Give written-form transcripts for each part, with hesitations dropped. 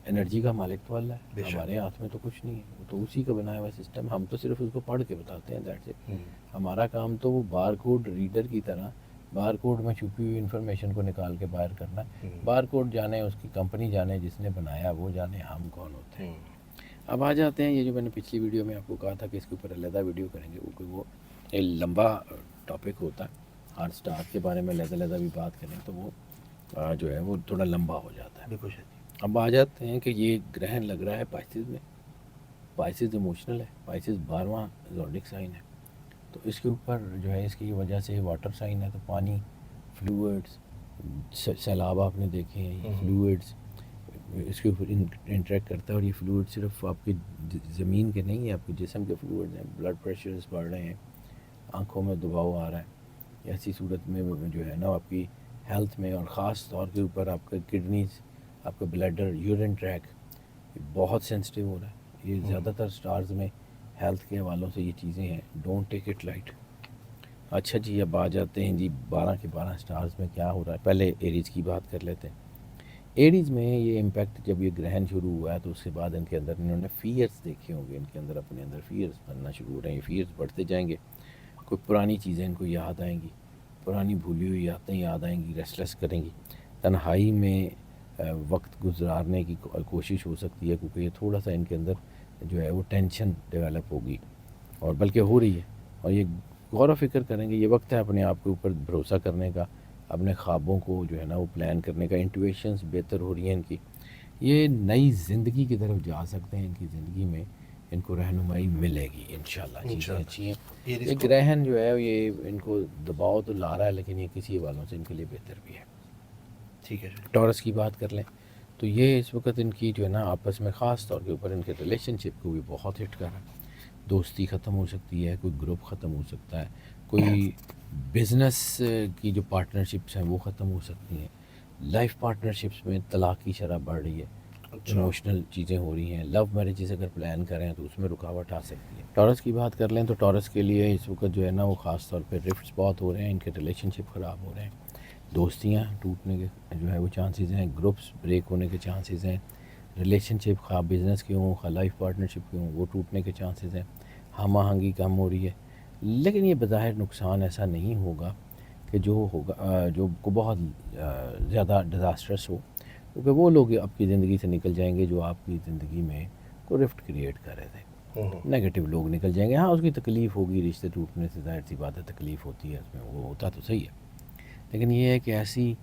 Energy کا مالک تو اللہ ہے، ہمارے ہاتھ میں تو کچھ نہیں ہے، وہ تو اسی کا بنایا ہوا سسٹم، ہم تو صرف اس کو پڑھ کے بتاتے ہیں، دیٹس اٹ۔ ہمارا کام تو وہ بار کوڈ ریڈر کی طرح بار کوڈ میں چھپی ہوئی انفارمیشن کو نکال کے باہر کرنا ہے۔ بار کوڈ جانے، اس کی کمپنی جانے، جس نے بنایا وہ جانے، ہم کون ہوتے ہیں۔ اب آ جاتے ہیں، یہ جو میں نے پچھلی ویڈیو میں آپ کو کہا تھا کہ اس کے اوپر علیحدہ ویڈیو کریں گے، کیونکہ وہ ایک لمبا ٹاپک ہوتا ہے، ہر سٹار کے بارے میں علیحدہ بھی بات کریں تو وہ جو ہے وہ تھوڑا لمبا ہو جاتا ہے۔ بالکل۔ اب آ جاتے ہیں کہ یہ گرہن لگ رہا ہے پائسز میں، پائسز ایموشنل ہے، پائسز 12واں زوڈک سائن ہے، تو اس کے اوپر جو ہے اس کی وجہ سے واٹر سائن ہے، تو پانی، فلوئڈس، سیلاب آپ نے دیکھے ہیں، یہ فلوئڈس اس کے اوپر انٹریکٹ کرتا ہے، اور یہ فلوئڈ صرف آپ کی زمین کے نہیں ہیں، آپ کے جسم کے فلوئڈز ہیں، بلڈ پریشرز بڑھ رہے ہیں، آنکھوں میں دباؤ آ رہا ہے، ایسی صورت میں جو ہے نا آپ کی ہیلتھ میں، اور خاص طور کے اوپر آپ کے کڈنیز، آپ کا بلیڈر، یورین ٹریک بہت سینسٹیو ہو رہا ہے۔ یہ زیادہ تر سٹارز میں ہیلتھ کے حوالوں سے یہ چیزیں ہیں، ڈونٹ ٹیک اٹ لائٹ۔ اچھا جی، اب آ جاتے ہیں جی 12 کے 12 سٹارز میں کیا ہو رہا ہے۔ پہلے ایریز کی بات کر لیتے ہیں۔ ایریز میں یہ امپیکٹ جب یہ گرہن شروع ہوا ہے تو اس کے بعد ان کے اندر انہوں نے فیئرز دیکھے ہوں گے، ان کے اندر اپنے اندر فیئرز بننا شروع ہو رہے ہیں، فیئرز بڑھتے جائیں گے، کوئی پرانی چیزیں ان کو یاد آئیں گی، پرانی بھولی ہوئی یادیں یاد آئیں گی، ریسٹلیس کریں گی، تنہائی میں وقت گزارنے کی کوشش ہو سکتی ہے، کیونکہ یہ تھوڑا سا ان کے اندر جو ہے وہ ٹینشن ڈیولپ ہوگی، اور بلکہ ہو رہی ہے، اور یہ غور و فکر کریں گے، یہ وقت ہے اپنے آپ کے اوپر بھروسہ کرنے کا، اپنے خوابوں کو جو ہے نا وہ پلان کرنے کا، انٹویشنز بہتر ہو رہی ہیں ان کی، یہ نئی زندگی کی طرف جا سکتے ہیں، ان کی زندگی میں ان کو رہنمائی ملے گی انشاءاللہ، چیزیں اچھی ہیں۔ یہ گرہن جو ہے یہ ان کو دباؤ تو لا رہا ہے، لیکن یہ کسی حوالوں سے ان کے لیے بہتر بھی ہے۔ ٹھیک ہے، ٹورس کی بات کر لیں تو یہ اس وقت ان کی جو ہے نا آپس میں خاص طور کے اوپر ان کے ریلیشن شپ کو بھی بہت ہٹ کر رہا ہے، دوستی ختم ہو سکتی ہے، کوئی گروپ ختم ہو سکتا ہے، کوئی بزنس کی جو پارٹنرشپس ہیں وہ ختم ہو سکتی ہیں، لائف پارٹنرشپس میں طلاق کی شرح بڑھ رہی ہے، ایموشنل چیزیں ہو رہی ہیں، لو میرجز اگر پلان کریں تو اس میں رکاوٹ آ سکتی ہے۔ ٹورس کی بات کر لیں تو ٹورس کے لیے اس وقت جو ہے نا وہ خاص طور پہ رفٹس بہت ہو رہے ہیں، ان کے ریلیشن شپ خراب ہو رہے ہیں، دوستیاں ٹوٹنے کے جو ہے وہ چانسز ہیں، گروپس بریک ہونے کے چانسز ہیں، ریلیشن شپ خواہ بزنس کے ہوں خواہ لائف پارٹنرشپ کے ہوں وہ ٹوٹنے کے چانسز ہیں، ہم آہنگی کم ہو رہی ہے، لیکن یہ بظاہر نقصان ایسا نہیں ہوگا کہ جو ہوگا جو کو بہت زیادہ ڈیزاسٹرس ہو، کیونکہ وہ لوگ آپ کی زندگی سے نکل جائیں گے جو آپ کی زندگی میں کوئی رفٹ کریٹ کر رہے تھے، نیگیٹو لوگ نکل جائیں گے، ہاں اس کی تکلیف ہوگی، رشتے ٹوٹنے سے ظاہر سی بات ہے تکلیف ہوتی ہے، اس میں وہ ہوتا تو صحیح ہے، لیکن یہ ہے کہ ایسی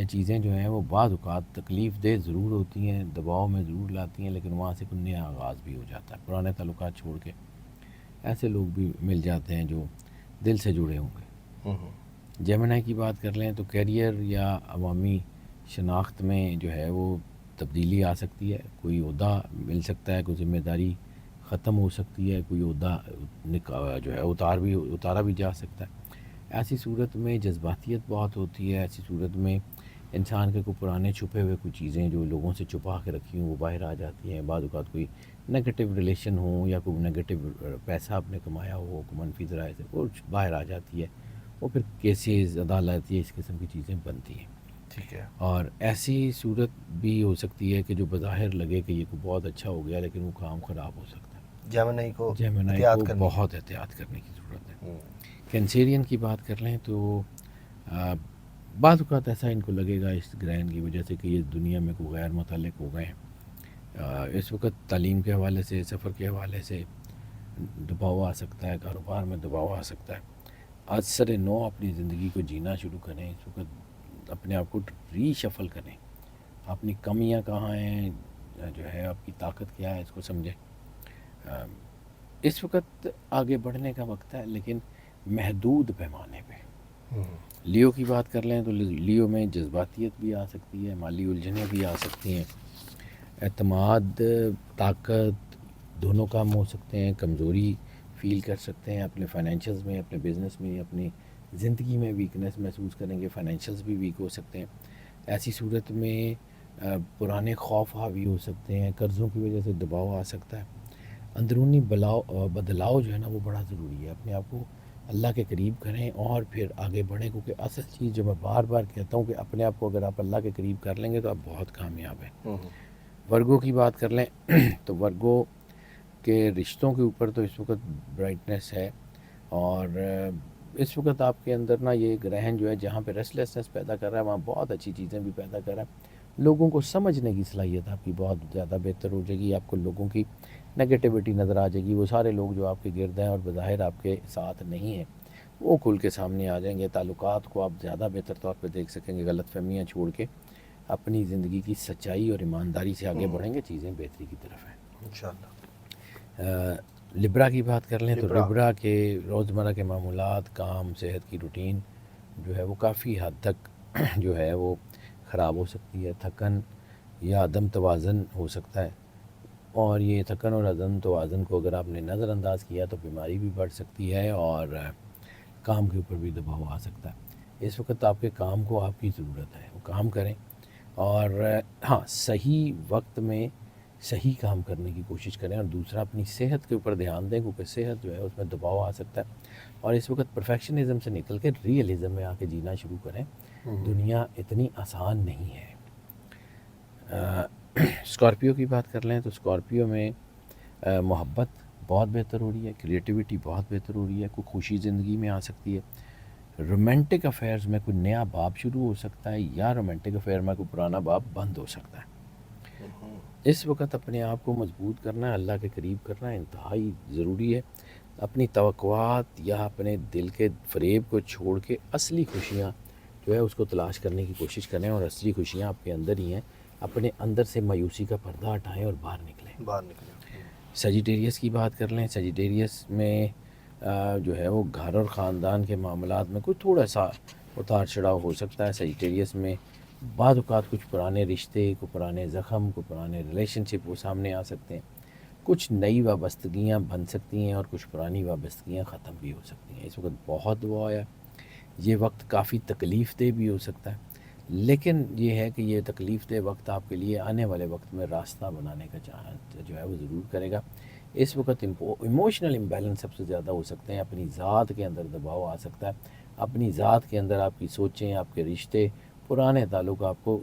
چیزیں جو ہیں وہ بعض اوقات تکلیف دہ ضرور ہوتی ہیں، دباؤ میں ضرور لاتی ہیں، لیکن وہاں سے کوئی نیا آغاز بھی ہو جاتا ہے، پرانے تعلقات چھوڑ کے ایسے لوگ بھی مل جاتے ہیں جو دل سے جڑے ہوں گے۔ جیمنائی کی بات کر لیں تو کیریئر یا عوامی شناخت میں جو ہے وہ تبدیلی آ سکتی ہے، کوئی عہدہ مل سکتا ہے، کوئی ذمہ داری ختم ہو سکتی ہے، کوئی عہدہ جو ہے اتارا بھی جا سکتا ہے، ایسی صورت میں جذباتیت بہت ہوتی ہے، ایسی صورت میں انسان کے کوئی پرانے چھپے ہوئے کوئی چیزیں جو لوگوں سے چھپا کے رکھی ہوں وہ باہر آ جاتی ہیں، بعض اوقات کوئی نگیٹو ریلیشن ہو یا کوئی نگیٹو پیسہ آپ نے کمایا ہو کوئی منفی ذرائع سے وہ باہر آ جاتی ہے، وہ پھر کیسز عدالت یہ اس قسم کی چیزیں بنتی ہیں۔ ٹھیک ہے، اور ایسی صورت بھی ہو سکتی ہے کہ جو بظاہر لگے کہ یہ کوئی بہت اچھا ہو گیا لیکن وہ کام خراب ہو سکتا ہے، جیمنائی کو بہت احتیاط کرنے کی ضرورت ہے۔ کینسیرین کی بات کر لیں تو بعض اوقات ایسا ان کو لگے گا اس گرہن کی وجہ سے کہ یہ دنیا میں کوئی غیر متعلق ہو گئے ہیں، اس وقت تعلیم کے حوالے سے، سفر کے حوالے سے دباؤ آ سکتا ہے، کاروبار میں دباؤ آ سکتا ہے، آج سر نو اپنی زندگی کو جینا شروع کریں، اس وقت اپنے آپ کو ری شفل کریں، اپنی کمیاں کہاں ہیں، جو ہے آپ کی طاقت کیا ہے اس کو سمجھیں، اس وقت آگے بڑھنے کا وقت ہے لیکن محدود پیمانے پہ۔ لیو کی بات کر لیں تو لیو میں جذباتیت بھی آ سکتی ہے، مالی الجھنیں بھی آ سکتی ہیں، اعتماد طاقت دونوں کام ہو سکتے ہیں، کمزوری فیل کر سکتے ہیں اپنے فائنینشیلز میں، اپنے بزنس میں، اپنی زندگی میں ویکنیس محسوس کریں گے، فائنینشیلز بھی ویک ہو سکتے ہیں، ایسی صورت میں پرانے خوف حاوی ہو سکتے ہیں، قرضوں کی وجہ سے دباؤ آ سکتا ہے، اندرونی بدلاؤ جو ہے نا وہ بڑا ضروری ہے، اپنے آپ کو اللہ کے قریب کریں اور پھر آگے بڑھیں، کیونکہ اصل چیز جو میں بار بار کہتا ہوں کہ اپنے آپ کو اگر آپ اللہ کے قریب کر لیں گے تو آپ بہت کامیاب ہیں، ورگو کی بات کر لیں تو ورگو کے رشتوں کے اوپر تو اس وقت برائٹنس ہے، اور اس وقت آپ کے اندر نا یہ گرہن جو ہے جہاں پہ ریسٹلیسنس پیدا کر رہا ہے وہاں بہت اچھی چیزیں بھی پیدا کر رہا ہے. لوگوں کو سمجھنے کی صلاحیت آپ کی بہت زیادہ بہتر ہو جائے گی. آپ کو لوگوں کی نگیٹیوٹی نظر آ جائے گی. وہ سارے لوگ جو آپ کے گرد ہیں اور بظاہر آپ کے ساتھ نہیں ہیں وہ کھل کے سامنے آ جائیں گے. تعلقات کو آپ زیادہ بہتر طور پہ دیکھ سکیں گے. غلط فہمیاں چھوڑ کے اپنی زندگی کی سچائی اور ایمانداری سے آگے بڑھیں گے. چیزیں بہتری کی طرف ہیں انشاءاللہ. لبرا کی بات کر لیں تو لبرا. لبرا کے روزمرہ کے معمولات، کام، صحت کی روٹین جو ہے وہ کافی حد تک جو ہے وہ خراب ہو سکتی ہے. تھکن یا عدم توازن ہو سکتا ہے، اور یہ تھکن اور عدم توازن کو اگر آپ نے نظر انداز کیا تو بیماری بھی بڑھ سکتی ہے اور کام کے اوپر بھی دباؤ آ سکتا ہے. اس وقت آپ کے کام کو آپ کی ضرورت ہے، وہ کام کریں، اور ہاں صحیح وقت میں صحیح کام کرنے کی کوشش کریں. اور دوسرا اپنی صحت کے اوپر دھیان دیں، کیونکہ صحت جو ہے اس میں دباؤ آ سکتا ہے. اور اس وقت پرفیکشنزم سے نکل کے ریئلزم میں آ کے جینا شروع کریں. دنیا اتنی آسان نہیں ہے. اسکارپیو کی بات کر لیں تو اسکارپیو میں محبت بہت بہتر ہو رہی ہے، کریٹیوٹی بہت بہتر ہو رہی ہے، کوئی خوشی زندگی میں آ سکتی ہے. رومانٹک افیئرز میں کوئی نیا باب شروع ہو سکتا ہے، یا رومانٹک افیئر میں کوئی پرانا باب بند ہو سکتا ہے. اس وقت اپنے آپ کو مضبوط کرنا ہے، اللہ کے قریب کرنا ہے، انتہائی ضروری ہے. اپنی توقعات یا اپنے دل کے فریب کو چھوڑ کے اصلی خوشیاں جو ہے اس کو تلاش کرنے کی کوشش کریں، اور اصلی خوشیاں آپ کے اندر ہی ہیں. اپنے اندر سے مایوسی کا پردہ ہٹائیں اور باہر نکلیں. سیجیٹیریس کی بات کر لیں. سیجیٹیریس میں جو ہے وہ گھر اور خاندان کے معاملات میں کوئی تھوڑا سا اتار چڑھاؤ ہو سکتا ہے. سیجیٹیریس میں بعض اوقات کچھ پرانے رشتے، کوئی پرانے زخم، کوئی پرانے ریلیشن شپ وہ سامنے آ سکتے ہیں. کچھ نئی وابستگیاں بن سکتی ہیں اور کچھ پرانی وابستگیاں ختم بھی ہو سکتی ہیں. اس وقت بہت دعا ہے. یہ وقت کافی تکلیف دہ بھی ہو سکتا ہے، لیکن یہ ہے کہ یہ تکلیف دہ وقت آپ کے لیے آنے والے وقت میں راستہ بنانے کا جو ہے وہ ضرور کرے گا. اس وقت ایموشنل امبیلنس سب سے زیادہ ہو سکتے ہیں. اپنی ذات کے اندر دباؤ آ سکتا ہے. اپنی ذات کے اندر آپ کی سوچیں، آپ کے رشتے، پرانے تعلق آپ کو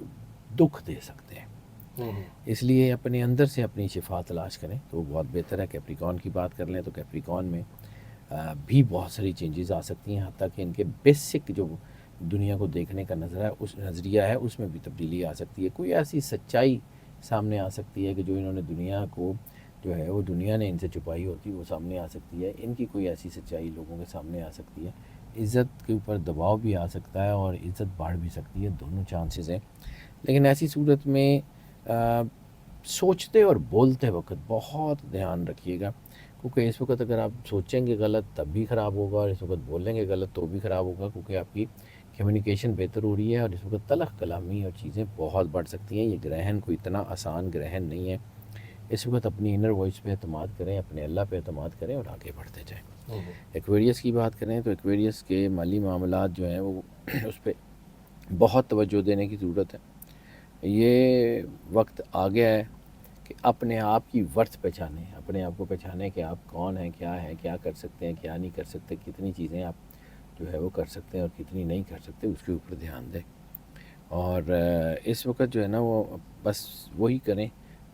دکھ دے سکتے ہیں. اس لیے اپنے اندر سے اپنی شفا تلاش کریں تو وہ بہت بہتر ہے. کیپریکون کی بات کر لیں تو کیپریکون میں بھی بہت ساری چینجز آ سکتی ہیں، حتیٰ کہ ان کے بیسک جو دنیا کو دیکھنے کا نظریہ ہے اس میں بھی تبدیلی آ سکتی ہے. کوئی ایسی سچائی سامنے آ سکتی ہے کہ جو انہوں نے دنیا کو جو ہے وہ دنیا نے ان سے چھپائی ہوتی وہ سامنے آ سکتی ہے. ان کی کوئی ایسی سچائی لوگوں کے سامنے آ سکتی ہے. عزت کے اوپر دباؤ بھی آ سکتا ہے اور عزت بڑھ بھی سکتی ہے. دونوں چانسز ہیں. لیکن ایسی صورت میں سوچتے اور بولتے وقت بہت دھیان رکھیے گا، کیونکہ اس وقت اگر آپ سوچیں گے غلط تب بھی خراب ہوگا، اور اس وقت بولیں گے غلط تو بھی خراب ہوگا، کیونکہ آپ کی کمیونیکیشن بہتر ہو رہی ہے. اور اس وقت تلخ کلامی اور چیزیں بہت بڑھ سکتی ہیں. یہ گرہن کوئی اتنا آسان گرہن نہیں ہے. اس وقت اپنی انر وائس پہ اعتماد کریں، اپنے اللہ پہ اعتماد کریں اور آگے بڑھتے جائیں. ایکویریس کی بات کریں تو ایکویریس کے مالی معاملات جو ہیں وہ اس پہ بہت توجہ دینے کی ضرورت ہے. یہ وقت آ گیا ہے کہ اپنے آپ کی ورتھ پہچانیں، اپنے آپ کو پہچانیں کہ آپ کون ہیں، کیا کر سکتے ہیں، کیا نہیں کر سکتے، کتنی چیزیں آپ جو ہے وہ کر سکتے ہیں اور کتنی نہیں کر سکتے، اس کے اوپر دھیان دیں. اور اس وقت جو ہے نا وہ بس وہی کریں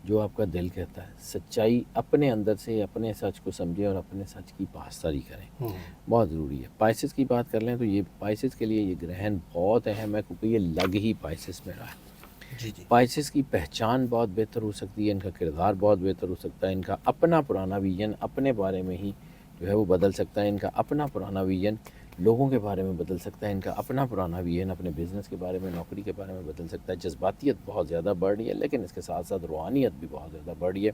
جو آپ کا دل کہتا ہے. سچائی اپنے اندر سے اپنے سچ کو سمجھیں اور اپنے سچ کی پاسداری کریں، بہت ضروری ہے. پائسس کی بات کر لیں تو یہ پائسس کے لیے یہ گرہن بہت اہم ہے، کیونکہ یہ لگ ہی پائسس میں رہا ہے. پائسس کی پہچان بہت بہتر ہو سکتی ہے، ان کا کردار بہت بہتر ہو سکتا ہے. ان کا اپنا پرانا ویژن اپنے بارے میں ہی جو ہے وہ بدل سکتا ہے. ان کا اپنا پرانا ویژن لوگوں کے بارے میں بدل سکتا ہے. ان کا اپنا پرانا ویژن اپنے بزنس کے بارے میں، نوکری کے بارے میں بدل سکتا ہے. جذباتیت بہت زیادہ بڑھ رہی ہے، لیکن اس کے ساتھ ساتھ روحانیت بھی بہت زیادہ بڑھ رہی ہے.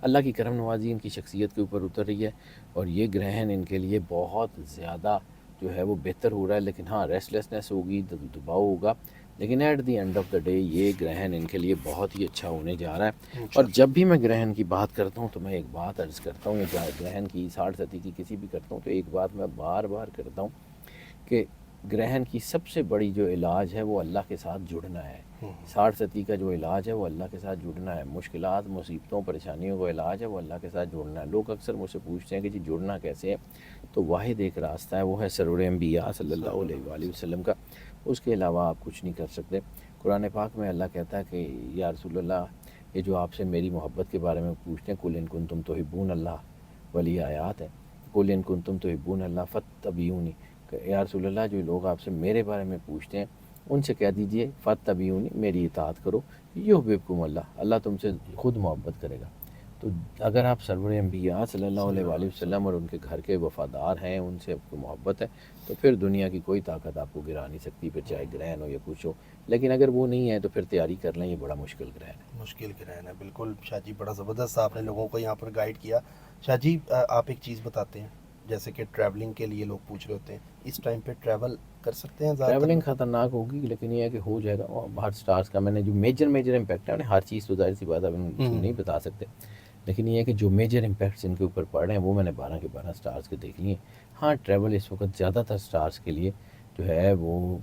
اللہ کی کرم نوازی ان کی شخصیت کے اوپر اتر رہی ہے، اور یہ گرہن ان کے لیے بہت زیادہ جو ہے وہ بہتر ہو رہا ہے. لیکن ہاں ریسٹلیسنس ہوگی، دباؤ ہوگا، لیکن at the end of the day یہ گرہن ان کے لیے بہت ہی اچھا ہونے جا رہا ہے. اور جب بھی میں گرہن کی بات کرتا ہوں تو میں ایک بات عرض کرتا ہوں، یا گرہن کی 60 کی کسی بھی کرتا ہوں تو ایک بات میں بار بار کرتا ہوں کہ گرہن کی سب سے بڑی جو علاج ہے وہ اللہ کے ساتھ جڑنا ہے. 60 کا جو علاج ہے وہ اللہ کے ساتھ جڑنا ہے. مشکلات، مصیبتوں، پریشانیوں کا علاج ہے وہ اللہ کے ساتھ جڑنا ہے. لوگ اکثر مجھ سے پوچھتے ہیں کہ جی جڑنا کیسے ہے؟ تو واحد ایک راستہ ہے، وہ ہے سرور انبیاء صلی اللہ علیہ وآلہ وسلم کا. اس کے علاوہ آپ کچھ نہیں کر سکتے. قرآن پاک میں اللہ کہتا ہے کہ یا رسول اللہ یہ جو آپ سے میری محبت کے بارے میں پوچھتے ہیں، کل ان کنتم تحبون اللہ والی آیات ہے، کل ان کنتم تحبون اللہ فاتبعونی، کہ یا رسول اللہ جو لوگ آپ سے میرے بارے میں پوچھتے ہیں ان سے کہہ دیجئے فاتبعونی، میری اطاعت کرو، یحببکم اللہ، اللہ تم سے خود محبت کرے گا۔ تو اگر آپ سرور انبیاء صلی اللہ علیہ وآلہ وسلم اور ان کے گھر کے وفادار ہیں، ان سے آپ کو محبت ہے، تو پھر دنیا کی کوئی طاقت آپ کو گرا نہیں سکتی، پھر چاہے گرہن ہو یا کچھ ہو۔ لیکن اگر وہ نہیں ہے تو پھر تیاری کر لیں، یہ بڑا مشکل گرہن ہے۔ مشکل گرہن ہے، بالکل شاہ جی، بڑا زبردست آپ نے لوگوں کو یہاں پر گائیڈ کیا۔ شاہ جی آپ ایک چیز بتاتے ہیں، جیسے کہ ٹریولنگ کے لیے لوگ پوچھ رہے ہوتے ہیں، اس ٹائم پہ ٹریول کر سکتے ہیں زیادہ ٹریولنگ تر؟ خطرناک ہوگی، لیکن یہ ہے کہ ہو جائے گا۔ باہر سٹارز کا میں نے جو میجر امپیکٹ ہے، ہر چیز تو ظاہر سی بات ہے نہیں بتا سکتے، لیکن یہ ہے کہ جو میجر امپیکٹس ان کے اوپر پڑ رہے ہیں وہ میں نے 12 کے 12 سٹارز کے دیکھ لیے۔ ہاں ٹریول اس وقت زیادہ تر سٹارز کے لیے جو ہے وہ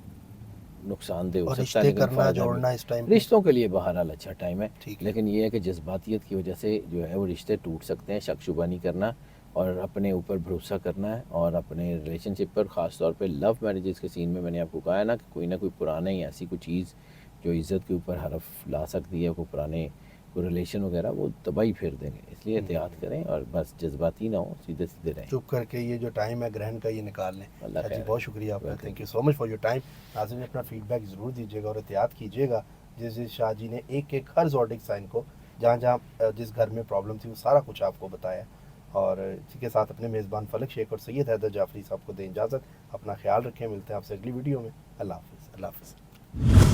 نقصان دہ ہو اور سکتا ہے، رشتے لیکن کرنا فائدہ بھی۔ جوڑنا اس ٹائم پہ رشتوں کے لیے بہرحال اچھا ٹائم ہے، ٹھیک ہے، لیکن یہ ہے کہ جذباتیت کی وجہ سے جو ہے وہ رشتے ٹوٹ سکتے ہیں۔ شک شبہ نہیں کرنا اور اپنے اوپر بھروسہ کرنا ہے، اور اپنے ریلیشن شپ پر، خاص طور پہ لو میرجز کے سین میں میں نے آپ کو کہا ہے نا کہ کوئی نہ کوئی پرانے ایسی کوئی چیز جو عزت کے اوپر حرف لا سکتی ہے، کوئی پرانے کوئی ریلیشن وغیرہ، وہ تباہی پھیر دیں گے، اس لیے احتیاط کریں اور بس جذباتی نہ ہوں، سیدھے سیدھے رہیں۔ چپ کر کے یہ جو ٹائم ہے گرہن کا یہ نکال لیں۔ اللہ شاہ جی خیر بہت شکریہ آپ کا، welcome. Thank you so much for your time. ناظرین اپنا فیڈ بیک ضرور دیجیے گا اور احتیاط کیجیے گا، جیسے شاہ جی نے ایک ایک ہر زوڈک سائن کو، جہاں جہاں جس گھر میں پرابلم تھی وہ سارا کچھ آپ کو بتایا، اور اسی کے ساتھ اپنے میزبان فلک شیخ اور سید حیدر جعفری صاحب کو دیں اجازت۔ اپنا خیال رکھیں، ملتے ہیں آپ سے اگلی ویڈیو میں۔ اللہ حافظ، اللہ حافظ۔